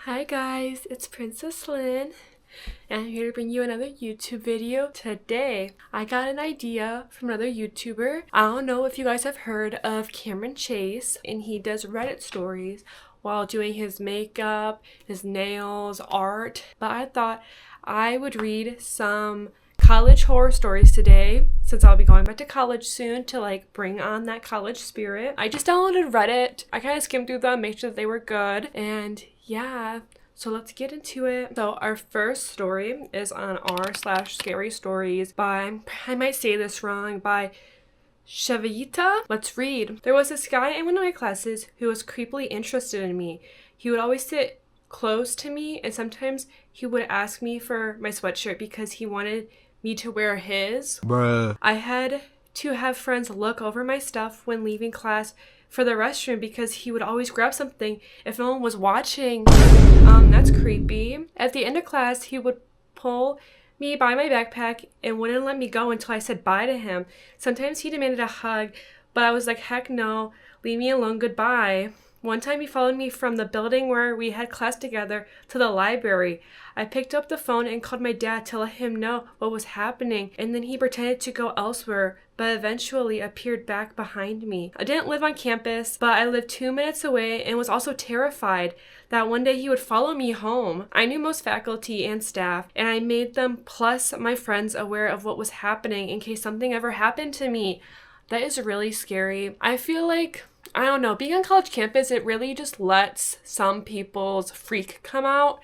Hi guys, it's Princess Lynn, and I'm here to bring you another YouTube video. Today, I got an idea from another YouTuber. I don't know if you guys have heard of Cameron Chase, and he does Reddit stories while doing his makeup, his nails, art, but I thought I would read some college horror stories today since I'll be going back to college soon to bring on that college spirit. I just downloaded Reddit. I kind of skimmed through them, make sure that they were good, and yeah, so let's get into it. So our first story is on r/scary stories by, I might say this wrong, by Shavita. Let's read. There was this guy in one of my classes who was creepily interested in me. He would always sit close to me, and sometimes he would ask me for my sweatshirt because he wanted me to wear his. Bruh. I had to have friends look over my stuff when leaving class for the restroom because he would always grab something if no one was watching. That's creepy. At the end of class, he would pull me by my backpack and wouldn't let me go until I said bye to him. Sometimes he demanded a hug, but I was like, heck no, leave me alone, goodbye. One time he followed me from the building where we had class together to the library. I picked up the phone and called my dad to let him know what was happening, and then he pretended to go elsewhere, but eventually appeared back behind me. I didn't live on campus, but I lived 2 minutes away and was also terrified that one day he would follow me home. I knew most faculty and staff, and I made them plus my friends aware of what was happening in case something ever happened to me. That is really scary. I feel like, I don't know, being on college campus, it really just lets some people's freak come out.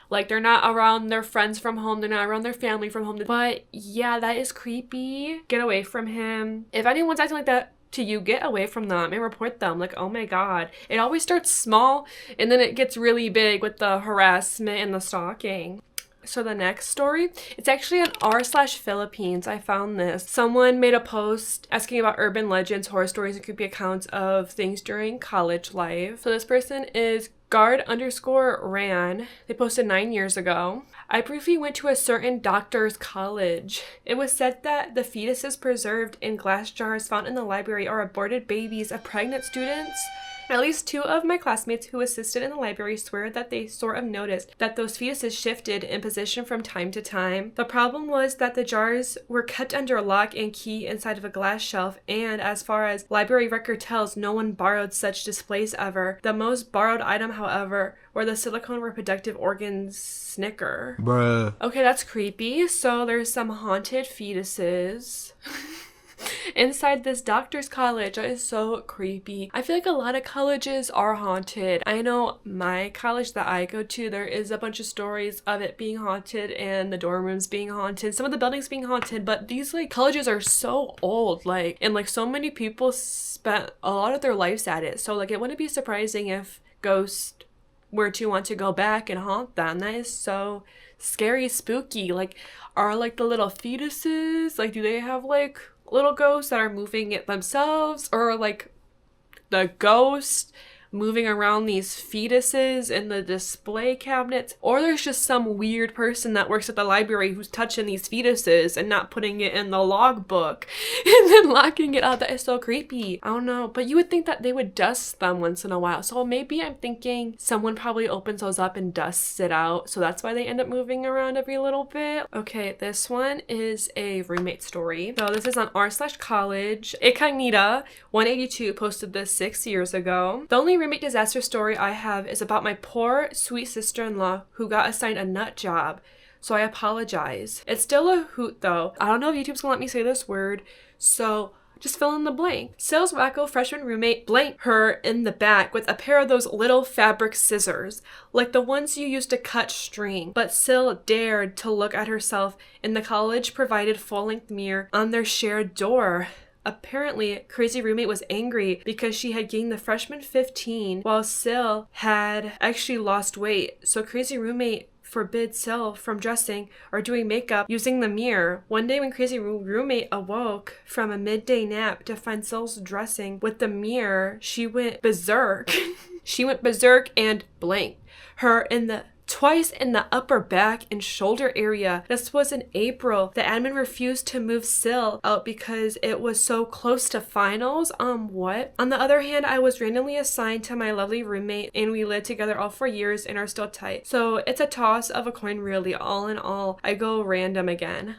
Like, they're not around their friends from home, they're not around their family from home. But yeah, that is creepy. Get away from him. If anyone's acting like that to you, get away from them and report them. Like, oh my god. It always starts small and then it gets really big with the harassment and the stalking. So the next story, it's actually on r/Philippines. I found this. Someone made a post asking about urban legends, horror stories, and creepy accounts of things during college life. So this person is guard_ran. They posted 9 years ago. I briefly went to a certain doctor's college. It was said that the fetuses preserved in glass jars found in the library are aborted babies of pregnant students. At least 2 of my classmates who assisted in the library swear that they sort of noticed that those fetuses shifted in position from time to time. The problem was that the jars were kept under lock and key inside of a glass shelf, and as far as library record tells, no one borrowed such displays ever. The most borrowed item, however, were the silicone reproductive organs snicker. Bruh. Okay, that's creepy. So there's some haunted fetuses inside this doctor's college. That is so creepy. I feel like a lot of colleges are haunted. I know my college that I go to, there is a bunch of stories of it being haunted and the dorm rooms being haunted, some of the buildings being haunted, but these colleges are so old, and so many people spent a lot of their lives at it. So it wouldn't be surprising if ghosts were to want to go back and haunt them. That is so scary, spooky. Are the little fetuses, do they have little ghosts that are moving it themselves, or the ghost moving around these fetuses in the display cabinets, or there's just some weird person that works at the library who's touching these fetuses and not putting it in the logbook and then locking it out. That is so creepy. I don't know, but you would think that they would dust them once in a while, so maybe I'm thinking someone probably opens those up and dusts it out, so that's why they end up moving around every little bit. Okay, this one is a roommate story. So this is on r/college. Incognita 182 posted this 6 years ago. The only roommate disaster story I have is about my poor sweet sister-in-law who got assigned a nut job, so I apologize. It's still a hoot though. I don't know if YouTube's gonna let me say this word, so just fill in the blank. Sales wacko freshman roommate blanked her in the back with a pair of those little fabric scissors, like the ones you use to cut string, but Sil dared to look at herself in the college-provided full-length mirror on their shared door. Apparently, crazy roommate was angry because she had gained the freshman 15 while Sil had actually lost weight. So crazy roommate forbid Sil from dressing or doing makeup using the mirror. One day when crazy roommate awoke from a midday nap to find Sil's dressing with the mirror, she went berserk. She went berserk and blanked her in the twice in the upper back and shoulder area. This was in April. The admin refused to move Sil out because it was so close to finals. What? On the other hand, I was randomly assigned to my lovely roommate and we lived together all 4 years and are still tight. So it's a toss of a coin really. All in all, I go random again.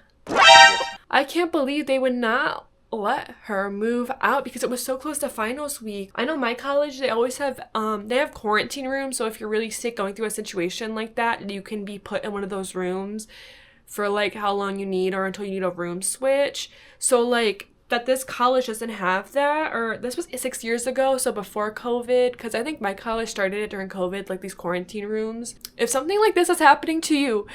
I can't believe they would not let her move out because it was so close to finals week. I know my college, they always have they have quarantine rooms, so if you're really sick going through a situation like that, you can be put in one of those rooms for like how long you need or until you need a room switch. So like that this college doesn't have that, or this was 6 years ago, so before COVID, because I think my college started it during COVID, like these quarantine rooms. If something like this is happening to you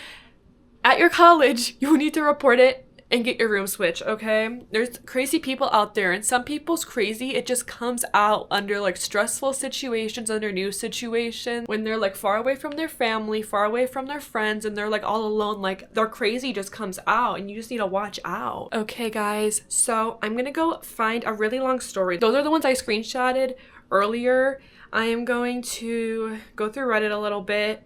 at your college, you need to report it and get your room switch, okay? There's crazy people out there, and some people's crazy, it just comes out under like stressful situations, under new situations, when they're like far away from their family, far away from their friends, and they're like all alone, like their crazy just comes out and you just need to watch out. Okay guys, so I'm gonna go find a really long story. Those are the ones I screenshotted earlier. I am going to go through Reddit a little bit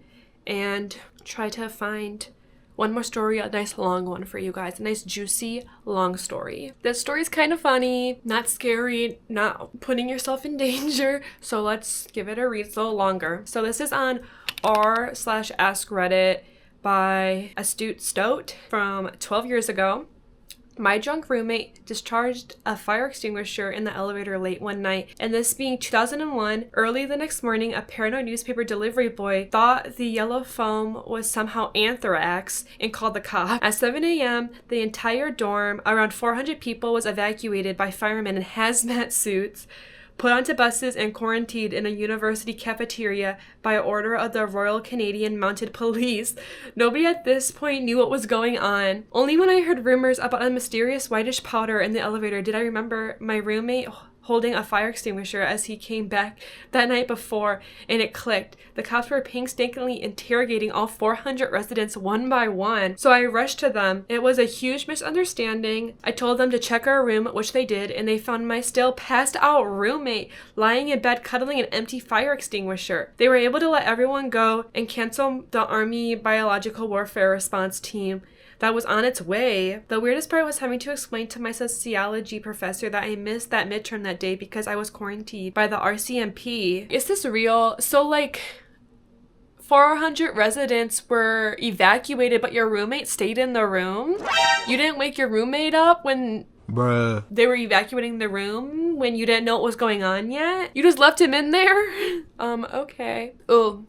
and try to find one more story, a nice long one for you guys. A nice juicy long story. This story's kind of funny, not scary, not putting yourself in danger. So let's give it a read. It's a little longer. So this is on r/ask Reddit by Astute Stoat from 12 years ago. My drunk roommate discharged a fire extinguisher in the elevator late one night, and this being 2001, early the next morning, a paranoid newspaper delivery boy thought the yellow foam was somehow anthrax and called the cops. At 7 a.m., the entire dorm, around 400 people, was evacuated by firemen in hazmat suits, put onto buses and quarantined in a university cafeteria by order of the Royal Canadian Mounted Police. Nobody at this point knew what was going on. Only when I heard rumors about a mysterious whitish powder in the elevator did I remember my roommate holding a fire extinguisher as he came back that night before, and it clicked. The cops were painstakingly interrogating all 400 residents one by one, so I rushed to them. It was a huge misunderstanding. I told them to check our room, which they did, and they found my still passed out roommate lying in bed cuddling an empty fire extinguisher. They were able to let everyone go and cancel the Army Biological Warfare Response Team that was on its way. The weirdest part was having to explain to my sociology professor that I missed that midterm that day because I was quarantined by the RCMP. Is this real? So like 400 residents were evacuated, but your roommate stayed in the room? You didn't wake your roommate up when they were evacuating the room, when you didn't know what was going on yet? You just left him in there? Okay. Oh,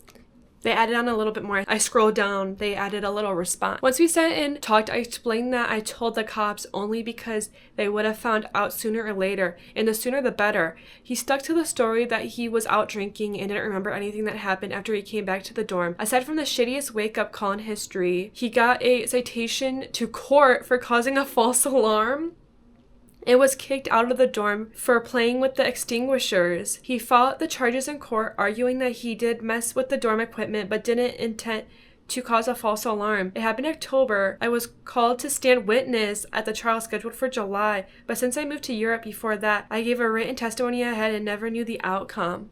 they added on a little bit more. I scrolled down, they added a little response. Once we sat and talked, I explained that I told the cops only because they would have found out sooner or later, and the sooner the better. He stuck to the story that he was out drinking and didn't remember anything that happened after he came back to the dorm. Aside from the shittiest wake-up call in history, he got a citation to court for causing a false alarm. It was kicked out of the dorm for playing with the extinguishers. He fought the charges in court, arguing that he did mess with the dorm equipment but didn't intend to cause a false alarm. It happened in October. I was called to stand witness at the trial scheduled for July, but since I moved to Europe before that, I gave a written testimony ahead and never knew the outcome.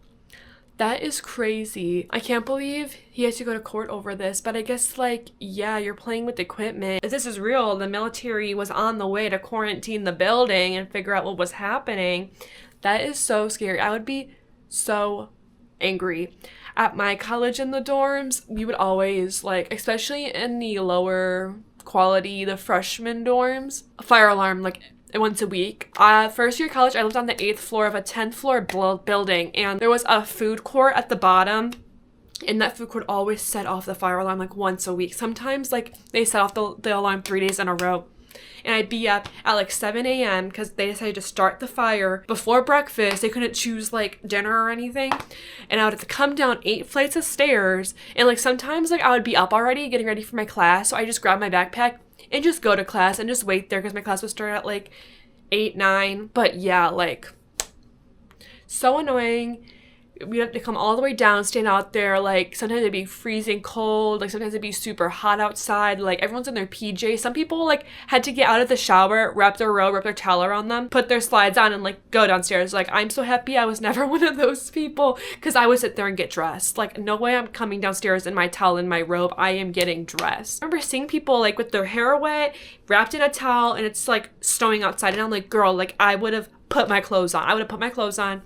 That is crazy. I can't believe he has to go to court over this, but I guess, like, yeah, you're playing with equipment. If this is real, the military was on the way to quarantine the building and figure out what was happening. That is so scary. I would be so angry. At my college in the dorms, we would always, like, especially in the lower quality, the freshman dorms, a fire alarm, like, once a week. First year of college, I lived on the 8th floor of a 10th floor building, and there was a food court at the bottom, and that food court always set off the fire alarm like once a week. Sometimes like they set off the alarm 3 days in a row. And I'd be up at like 7 a.m. because they decided to start the fire before breakfast. They couldn't choose like dinner or anything. And I would have to come down 8 flights of stairs. And like sometimes like I would be up already getting ready for my class. So I just grab my backpack and just go to class and just wait there because my class would start at like 8, 9. But yeah, like so annoying. we have to come all the way down, stand out there, like sometimes it'd be freezing cold, like sometimes it'd be super hot outside, like everyone's in their PJs. Some people like had to get out of the shower, wrap their robe, wrap their towel around them, put their slides on and like go downstairs. Like I'm so happy I was never one of those people, because I would sit there and get dressed. Like no way I'm coming downstairs in my towel and my robe. I am getting dressed. I remember seeing people like with their hair wet, wrapped in a towel, and it's like snowing outside, and I'm like, girl, like I would have put my clothes on. I would have put my clothes on,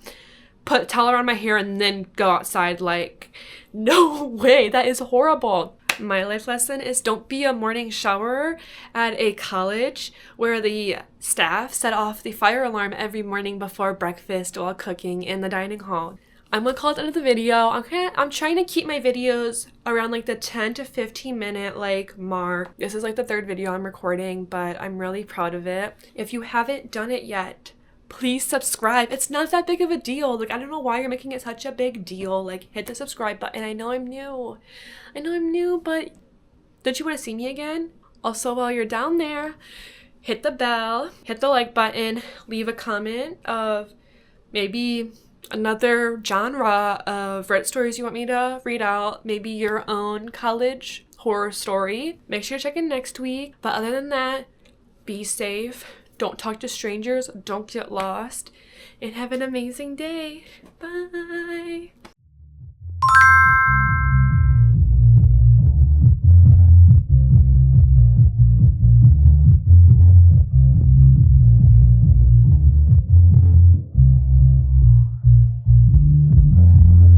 put a towel around my hair, and then go outside. Like, no way. That is horrible. My life lesson is don't be a morning showerer at a college where the staff set off the fire alarm every morning before breakfast while cooking in the dining hall. I'm gonna call it the end of the video. I'm trying to keep my videos around like the 10 to 15 minute like mark. This is like the third video I'm recording, but I'm really proud of it. If you haven't done it yet, please subscribe. It's not that big of a deal. Like, I don't know why you're making it such a big deal. Like, hit the subscribe button. I know I'm new, but don't you want to see me again? Also, while you're down there, hit the bell, hit the like button, leave a comment of maybe another genre of Reddit stories you want me to read out, maybe your own college horror story. Make sure to check in next week. But other than that, be safe. Don't talk to strangers. Don't get lost. And have an amazing day. Bye.